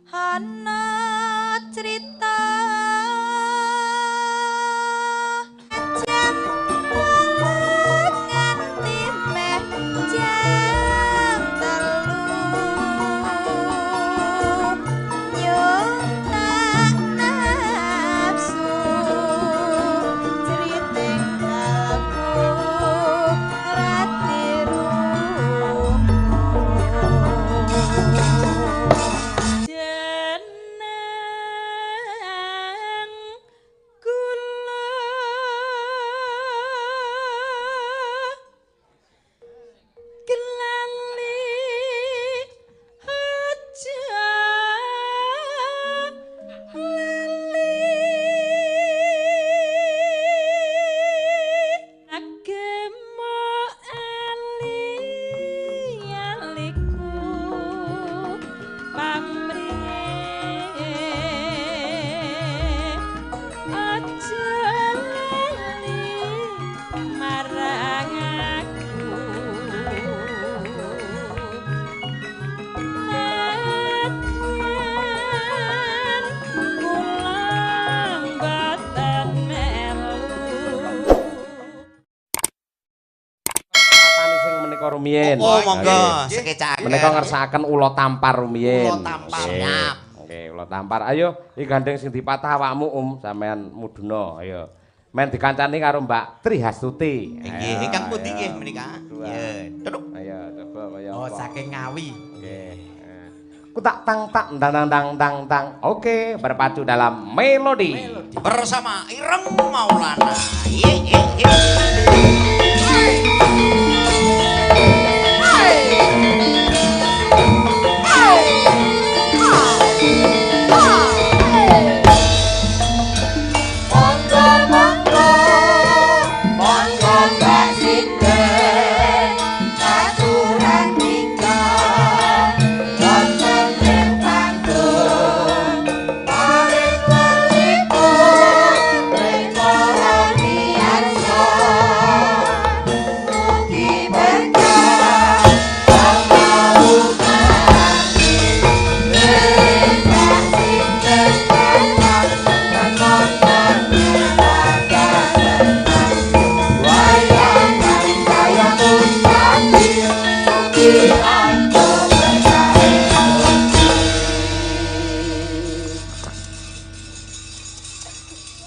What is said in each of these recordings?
Ana crita jam nganti meh jam telu nyutak nafsu criting kalbu rati rumiyin. Oh, monggo sekecake. Menika ngersakaken ula tampar rumiyin. Ula tampar. Nyap. Nggih, ula tampar. Ayo, iki gandeng sing dipatah awakmu, sampean muduna. Ayo. Men dikancani karo Mbak Trihastuti. Nggih, ingkang pundi nggih menika? Nggih. Truk. Ayo, coba kaya Oh, saking Ngawi. Nggih. Kutak tang tang dang dang dang dang. Oke, berpacu dalam melodi. Bersama Ireng Maulana. Ye ye ye.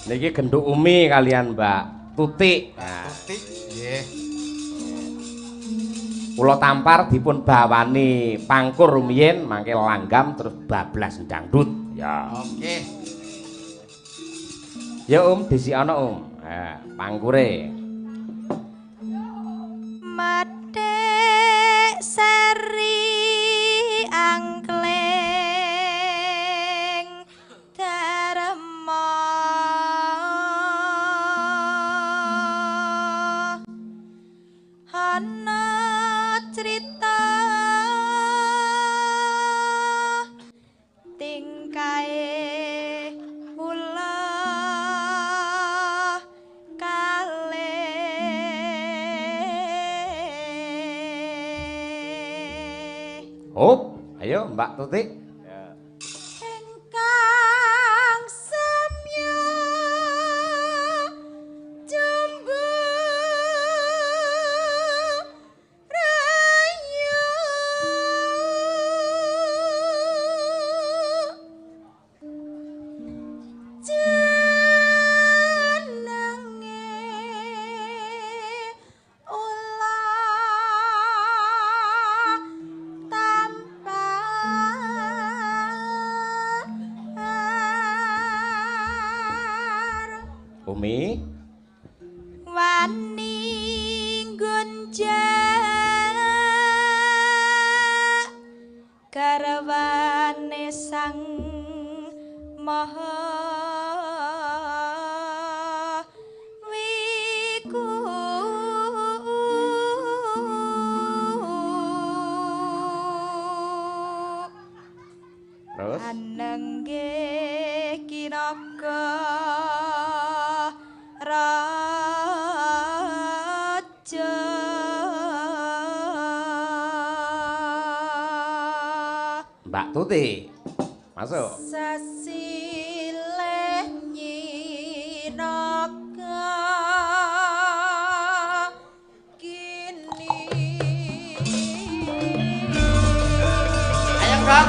Niki genduk Umi kalian Mbak Tutik. Nah. Tutik nggih. Kula tampar dipun bawani pangkur rumiyin mangke langgam terus bablas dangdut. Ya. Oke. Ya disikana Nah, pangkure. Matek seri angkleng darma ana crita tingkae kula Hop, ayo Mbak Tutik. Engkang samya jumbo rayu jenenge ulah Umi wani gunjak garwane sang maha wiku terus anengge kinaka raja Mbak Tutik Masuk. Sasileh nyinaka kini. Ayo, Kak.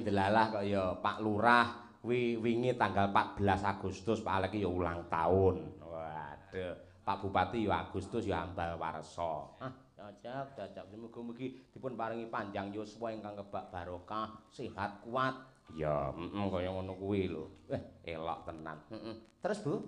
delalah kaya Pak Lurah wingi tanggal 14 Agustus Pak Alek ya ulang tahun. Waduh, Pak Bupati ya Agustus ya ambal warsa. Cocok. Mugi-mugi dipun paringi panjang yuswa ingkang kebak barokah, sehat kuat. Ya, kaya ngono kuwi lho. Elok tenan. Terus, Bu?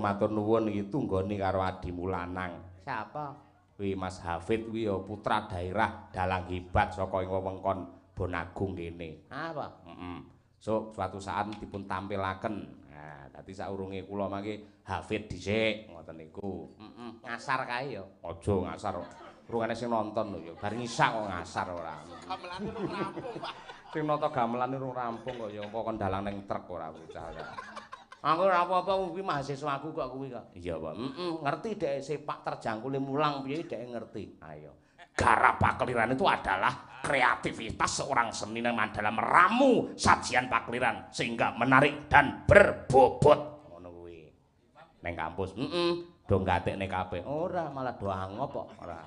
Matur nuwun iki tunggone karo adimu lanang. Siapa? Kuwi Mas Hafid kuwi ya putra daerah dalang hebat saka ing wewengkon Bonagung kene. Apa? So suatu saat dipun tampilaken. Nah, dadi saurunge kula mangke Hafid dhisik ngoten niku. Ngasar kae ya. Aja ngasar. Rungane sing nonton lho ya. Bar ngisak kok ngasar ora. Gamelane rung rampung, Pak. Sing nata gamelane rung rampung kok ya apa kon dalang ning truk ora bocah. Aku ora apa-apa kuwi mahasiswaku kok kuwi kok. Iya, Pak. Ngerti dek sepak terjang kule mulang piye dek ngerti. Ayo. Garap pakliran itu adalah kreativitas seorang seniman dalam meramu sajian pakliran sehingga menarik dan berbobot. Ngono kuwi. Neng kampus, do gatekne kabeh. Ora, malah do angop kok. Ora.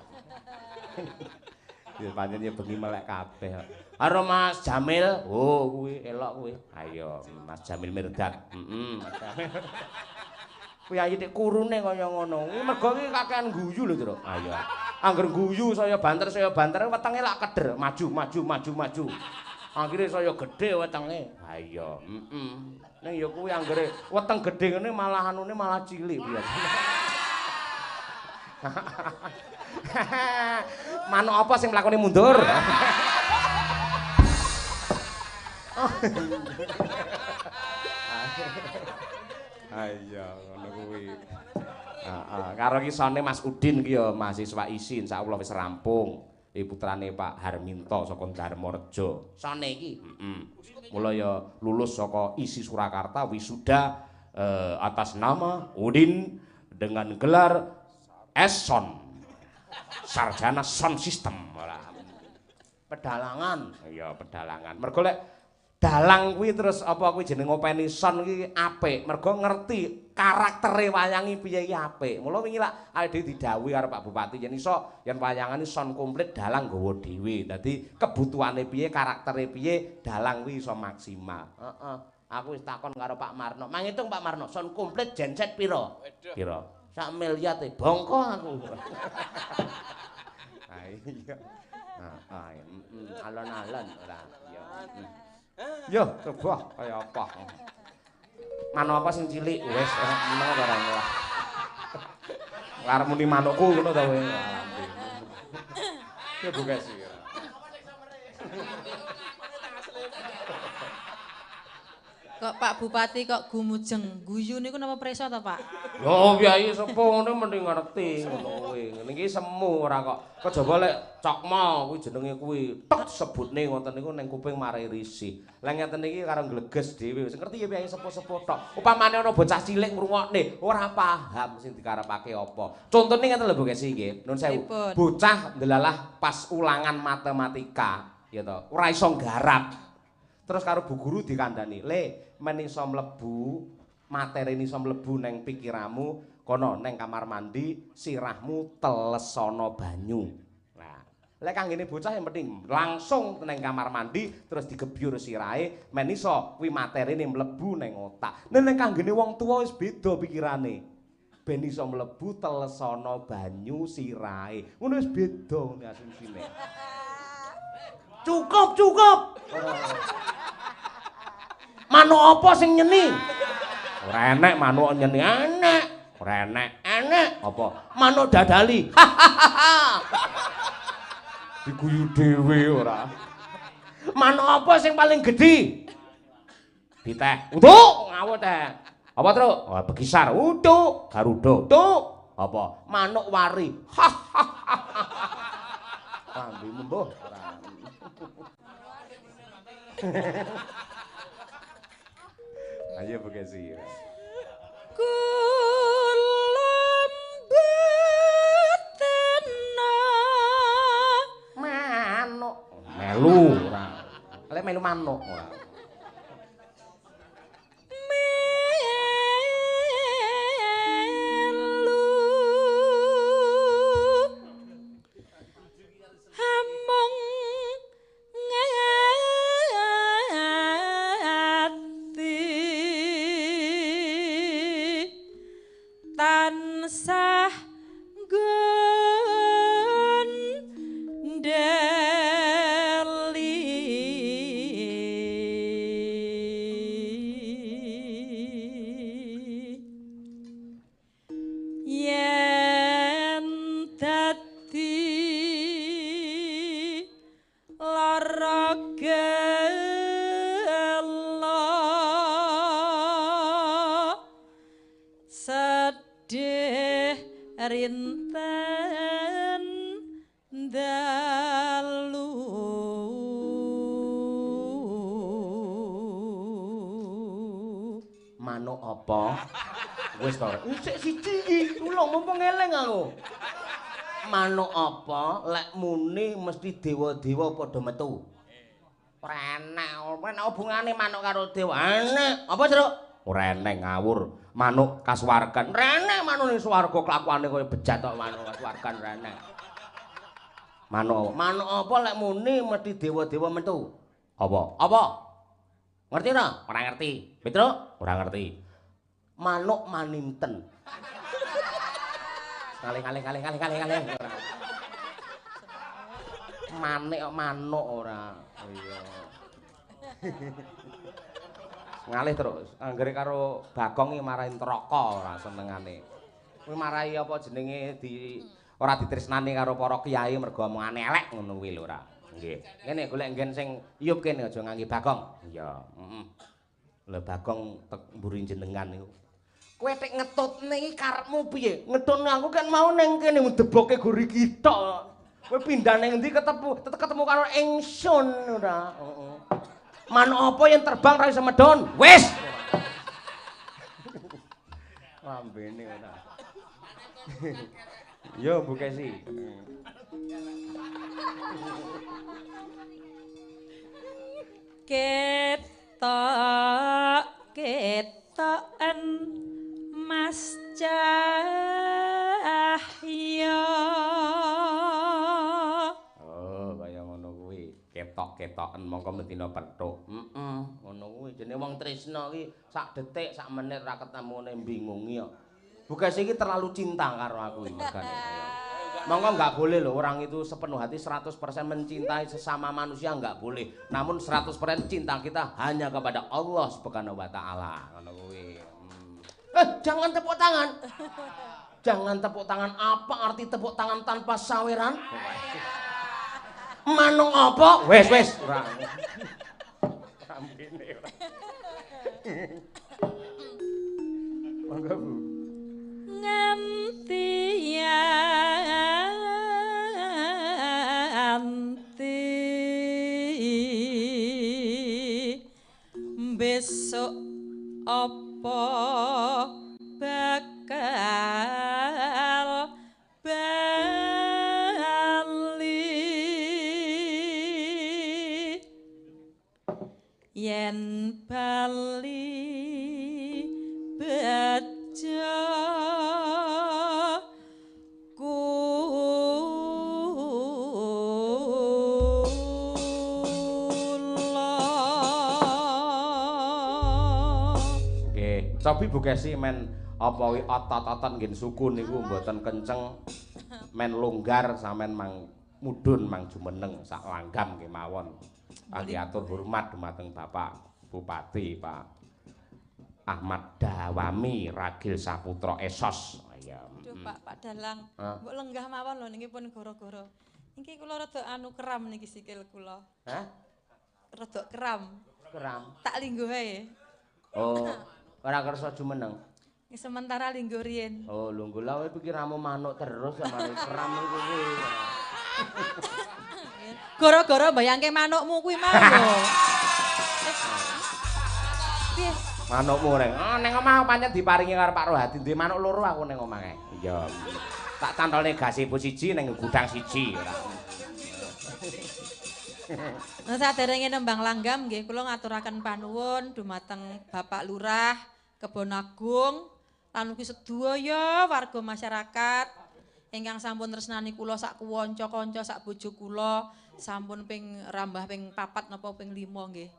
Ya pancen ya bengi melek kabeh. Karo Mas Jamil, oh kuwi elok kuwi. Ayo, Mas Jamil Mirdad. Mas Jamil. Kuwi ayi nek kurune kaya ngono. Kuwi mergo iki kakean guyu lho, Tru. Ayo. Angger guyu saya banter wetenge lak keder, maju. Akhire saya gedhe wetenge. Ayo, Ning ya kuwi anggere weteng gedhe ngene malah anune malah cilik biasane. Manuk apa sing mlakune mundur? Ayo ngono kuwi. Karo kisane Mas Udin ki ya mahasiswa ISI insyaallah wis rampung. Iki putrane Pak Harminto saka Darmareja. Sane iki. Mula ya lulus saka ISI Surakarta wisuda atas nama Udin dengan gelar S-Son. Sarjana sound system. Pedalangan. Iya, pedalangan. Mergo lek dalang kuwi terus apa kuwi jeneng ngopeni son iki apik. Mergo ngerti karaktere wayange piye iki apik. Mula wingi lak awake didhawuhi karo Pak Bupati yen iso yen wayangane son komplit dalang nggawa dhewe. Dadi kebutuhane piye, karaktere piye, dalang kuwi iso maksimal. Heeh. Aku wis takon karo Pak Marno. Mangitung Pak Marno, son komplit genset piro? Piro? 1 miliar bongko aku. Iya. Alon-alon ora. Yo, coba kaya apa. Manuk apa sing cilik wis meneng ora ngolah. Arep muni manukku ngono ta kowe. Yo buka sih. Kok Pak Bupati kok gumujeng guyu niku napa presa ta, Pak? Yo Kyai sepuh ngene mending ngerti ngono kuwi. Ngene iki semu ora kok. Kejaba lek cokmo kuwi jenenge kuwi tek sebutne ngoten niku ning kuping marai risih. Lah ngeten iki karo gleges dhewe. Wis ngerti ya Kyai sepuh-sepuh tok. Upamane ana bocah cilik ngrungokne ora paham sing dikarepake apa. Contone ngeten lho Bu Kesi nggih. Nun sewu. Bocah ndelalah pas ulangan matematika ya to. Ora iso nggarap. Terus karo bu guru dikandani, "Le, men iso mlebu, materi iso mlebu neng pikiramu, kono neng kamar mandi, sirahmu telesana banyu." Nah, lek kanggene bocah yang penting langsung neng kamar mandi terus digebyur sirahe, men iso kuwi materine mlebu neng otak. Nek kanggene wong tuwa wis beda pikirane. Ben iso mlebu telesana banyu sirahe. Ngono wis beda ngene asumsine. Cukup. Manuk apa sing nyeni? Ora enek manuk nyeni enek. Ora enek. Apa? Manuk dadali. Diguyu dhewe ora. Manuk apa sing paling gedhi? Diteh. Utuk, ngawur teh. Apa, Truk? Oh, bekisar. Utuk, Garuda. Utuk. Apa? Manuk wari. Rambimu mbuh. Ayo Bekasi. Kulambetena Manuk. Melu ora. Lek melu manuk ora. Tansah gondeli yen dadi lara sedih rinten dalu Manuk apa? Wis to. Sik siji iki, tulung mumpung eling aku. Manuk apa lek muni mesti dewa-dewa padha metu. Ora enak, ana hubungane manuk karo dewa. Enak. Apa, Truk? Ora enek ngawur. Manuk kasuwargan. Ora enek manuk ning swarga kelakuane kaya bejat kok manuk kasuwargan ora enek. Manuk apa lek muni mesti dewa-dewa metu? Apa? Apa? Ngerti ora? Ora ngerti. Petro? Ora ngerti. Manuk maninten. Kalih. Manik kok manuk ora. Iya. Ngalih terus. Anggere karo Bagong iki marahi neraka ora senengane. Kuwi marahi apa jenenge ora ditresnani karo para kiai mergo omongane elek ngono kuwi lho ora. Nggih. Kene golek nggen sing iyup kene aja ngangge Bagong. Iya, heeh. Lha Bagong tek mburi jenengan niku. Kowe tek ngetutne iki karepmu piye? Ngetutne aku kan mau ning kene deboke guri kitok. Kowe pindah ning endi ketemu karo ingsun ora. Heeh. Manuk apa yang terbang ra iso medhon? Wis. Lambene ora. Yo Bu Kesi. Ketoken Mas Cahya. Oh, kaya ngono kuwi. Ketok-ketoken mongko betina pethuk. Heeh, ngono kuwi. Jenenge wong tresna iki sak detik, sak menit ra ketemune bingungi kok. Bu Kesi iki terlalu cinta karo aku iki makane. Monggo enggak boleh loh orang itu sepenuh hati 100% mencintai sesama manusia enggak boleh. Namun 100% cinta kita hanya kepada Allah Subhanahu wa taala. Ngono kuwi. Jangan tepuk tangan. Jangan tepuk tangan. Apa arti tepuk tangan tanpa saweran? Manuk apa? Wes ora. Rambine ora. Monggo Bu. Nganti besok apa bakal bali yen bali baca Cobi Bu Kesi men apa wi otot-otot nggih sukun niku mboten kenceng men longgar sampean mang mudhun mang jumeneng sak langgam nggih mawon. Kangge atur hormat dumateng Bapak Bupati Pak Ahmad Dawami Ragil Saputra Esos. Ya. Duh Pak Dalang, mbok lenggah mawon lho niki pun goro-goro. Niki kula rada anu keram niki sikil kula. Hah? rada kram. Keram. Tak linggo wae. Oh, ora kersa jumeneng. Sementara linggo riyen. Oh, lungguh lah kowe pikiramu manuk terus sama keram iku kuwi. Gara-gara bayangke manukmu kuwi mau lho. Piye? Manukmu reng. Oh, ning omah pancen diparingi karo Pak Rohadi duwe manuk loro aku ning omah kae. Iya. Tak cantolne gazebo siji ning gudang siji ora. Nah, saderenge nembang langgam nggih kula ngaturaken panuwun dumateng Bapak Lurah Kebon Agung lan ugi sedaya warga masyarakat ingkang sampun tresnani kula sak kuwanca-kanca sak bojo kula sampun ping rambah ping 4 napa ping 5 nggih.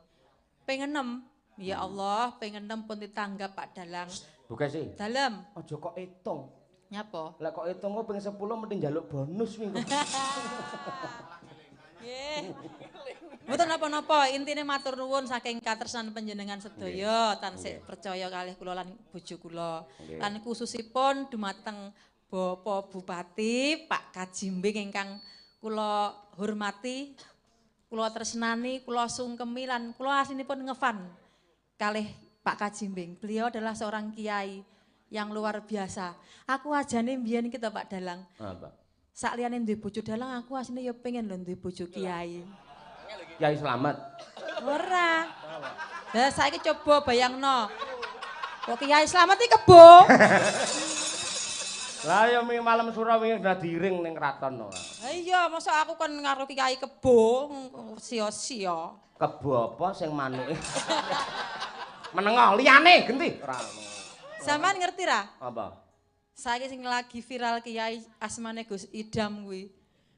Ping 6 ya Allah, ping 6 pun ditanggap Pak Dalang. Buka sih. Dalem. Aja kok itung. Nyapa? Lah kok itung kok ping 10 mesti njaluk bonus wingi. Nggih. Mboten napa-napa, intine matur nuwun saking katresnan panjenengan sedaya tansih percaya kalih kula lan bojo kula. Lan khususipun dumateng Bapak Bupati Pak Kajimbing ingkang kula hormati, kula tresnani, kula sungkemi lan kula aslinipun ngefan kalih Pak Kajimbing. Beliau adalah seorang kiai yang luar biasa. Aku ajane mbiyen iki to Pak Dalang. Apa? Sak liyane duwe bojo dalang aku asline ya pengen lho duwe bojo kiai. Kiai Slamet. Ora. Lah saiki coba bayangno. Kok Kiai Slamet iki kebo. Lah ya malam sura wingi udah diring ning kraton to. Ha iya, masa aku kon karo Kiai kebo sia-sia. Kebo apa sing manuke? Menengah liyane genti. Ora. Sampeyan ngerti ra? Apa? Saiki sing lagi viral Kiai asmane Gus Idam kuwi.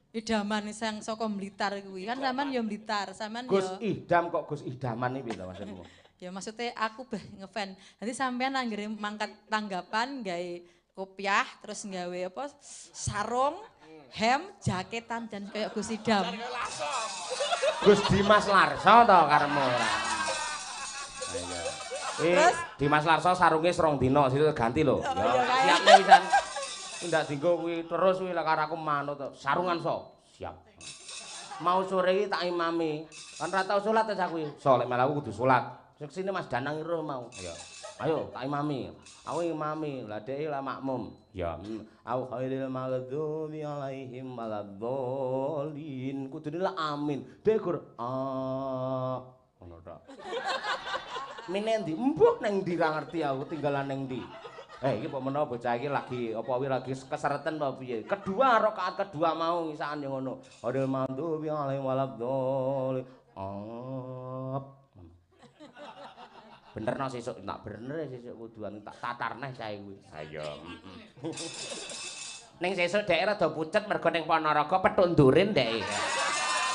Idaman sing saka Blitar kuwi. Kan sampean ya Blitar, sampean ya Gus Idam kok Gus Idaman iki lho maksudmu. Ya maksudnya aku ngefan. Nanti sampean anggere mangkat tanggapan gawe kopiah terus gawe apa sarung, hem, jaketan dan kayak Gus Idam. Gus Dimas Larso to karemu ora. Terus? Dimas Larso sarunge serong dina situ ganti lho. Oh, Ya, iya, siap pisan. Ndak dinggo kuwi terus kuwi lek karo aku manut to. Sarungan so. Siap. Mau sore iki tak imami. Kan ora tau salat ta aku. So lek malah aku kudu salat. Sing sini Mas Danang iruh mau. Ya. Ayo tak imami. Aku imami, lah dhek lah makmum. Ya. Au khairil maghdubi alaihim waladhdallin. Kudune lah amin. Dhek gur ngono tok. Mine ndi? Mbok nang ndi ra ngerti aku tinggalan nang ndi. Iki kok menawa bocah iki lagi apa wi lagi kesereten apa piye? Kedua rakaat kedua mau ngisakan yang ngono. Adil mantu bi alaihim waladhdallin. Bener no sesuk tak bener sesuk kuduan tak tatar neh sae kuwi. Ha iya. Ning sesuk dhek rada pucet mergo ning Ponorogo petuk ndurin dhek.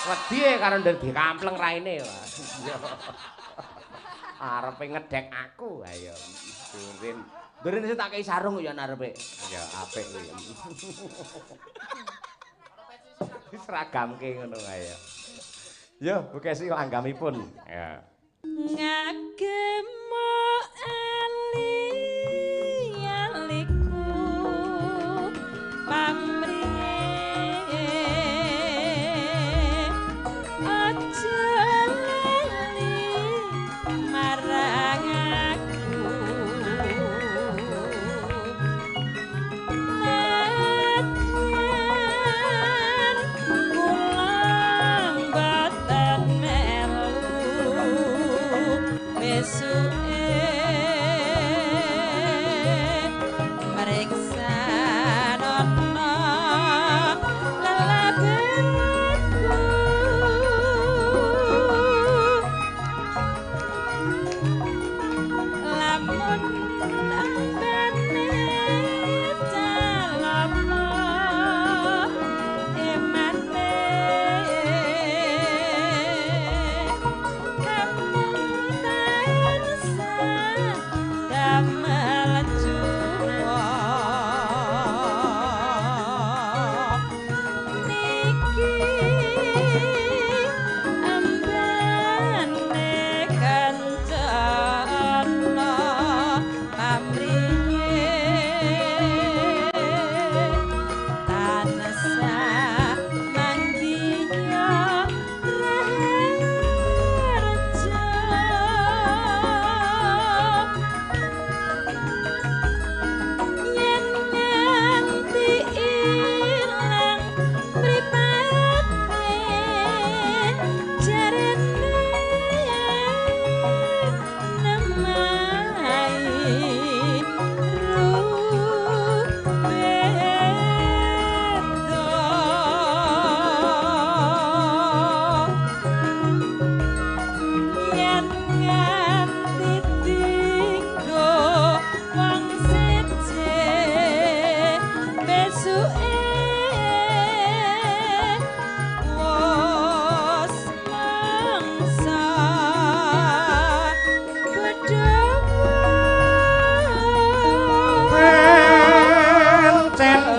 Wedi karo ndek dikampleng raine. Arepe ngedek aku. Ha iya. Ndurin. Ndurin sing tak kei sarung ya arepe. Ya apik kuwi. Seragamke ngono ae ya. Yo, bukesi langgamipun. Ya. Ngagemo ali-aliku pamrih aja lali marang aku nadyan kula mboten melu besuke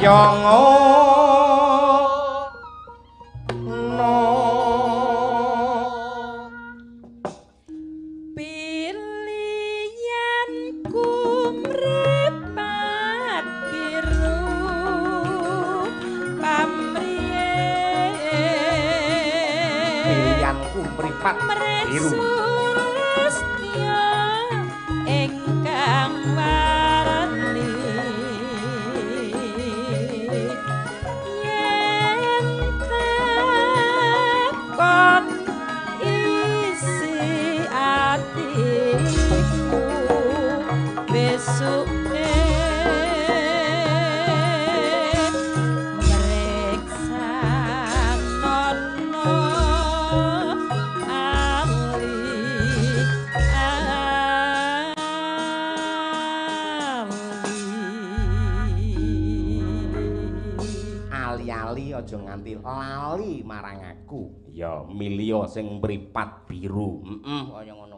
kaya ngono pilihan kumripat biru pamrih pilihanku mripat biru ingkang warni yen takon isi atiku besuke mreksa nono ali-ali aja nganti lali marang aku ya milya sing mripat biru kaya ngono